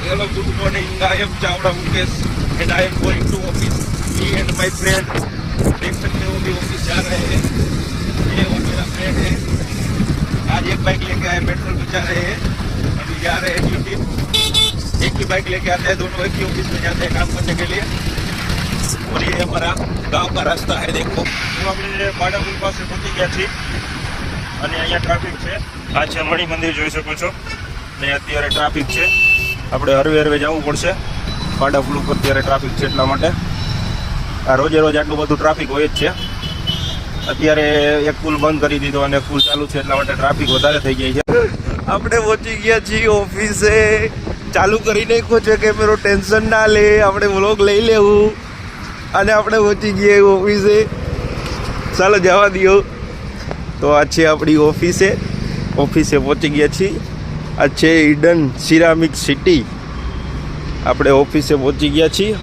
Hello, good morning. I am Chawda Mukesh and I am going to office. Me and my friend. देख सकते हो भी office जा रहे हैं. ये वो मेरा फ्रेंड है. आज एक बाइक लेके आए, पेट्रोल बचा रहे हैं. अभी जा रहे हैं ड्यूटी. एक ही बाइक लेके आते हैं, दोनों एक ही ऑफिस में जाते हैं काम करने के लिए. और ये हमारा गांव का रास्ता है. देखो આપણે બાડાપુર પાસે પહોંચી ગયા છીએ અને અહીંયા ટ્રાફિક છે. આ છે મણિ મંદિર, જોઈ શકો છો. ને અત્યારે ટ્રાફિક છે. આપણે હરવે જવું પડશે. બાડાપુર ઉપર અત્યારે ટ્રાફિક છે, એટલા માટે આ રોજે રોજ આટલું બધું ટ્રાફિક હોય જ છે. અત્યારે એક પુલ બંધ કરી દીધો અને પુલ ચાલુ છે, એટલા માટે ટ્રાફિક વધારે થઈ જાય છે. આપણે પહોંચી ગયા છીએ ઓફિસે. ચાલુ કરી નાખ્યો છે કેમેરો, ટેન્શન ના લે, આપણે વ્લોગ લઈ લેવું. અને આપણે પહોંચી ગયા ઓફિસે. ચાલો જવા દો. તો આ છે આપણી ઓફિસે પહોંચી ગયા છીએ. આ છે ઈડન સિરામિક સિટી. આપણે ઓફિસે પહોંચી ગયા છીએ.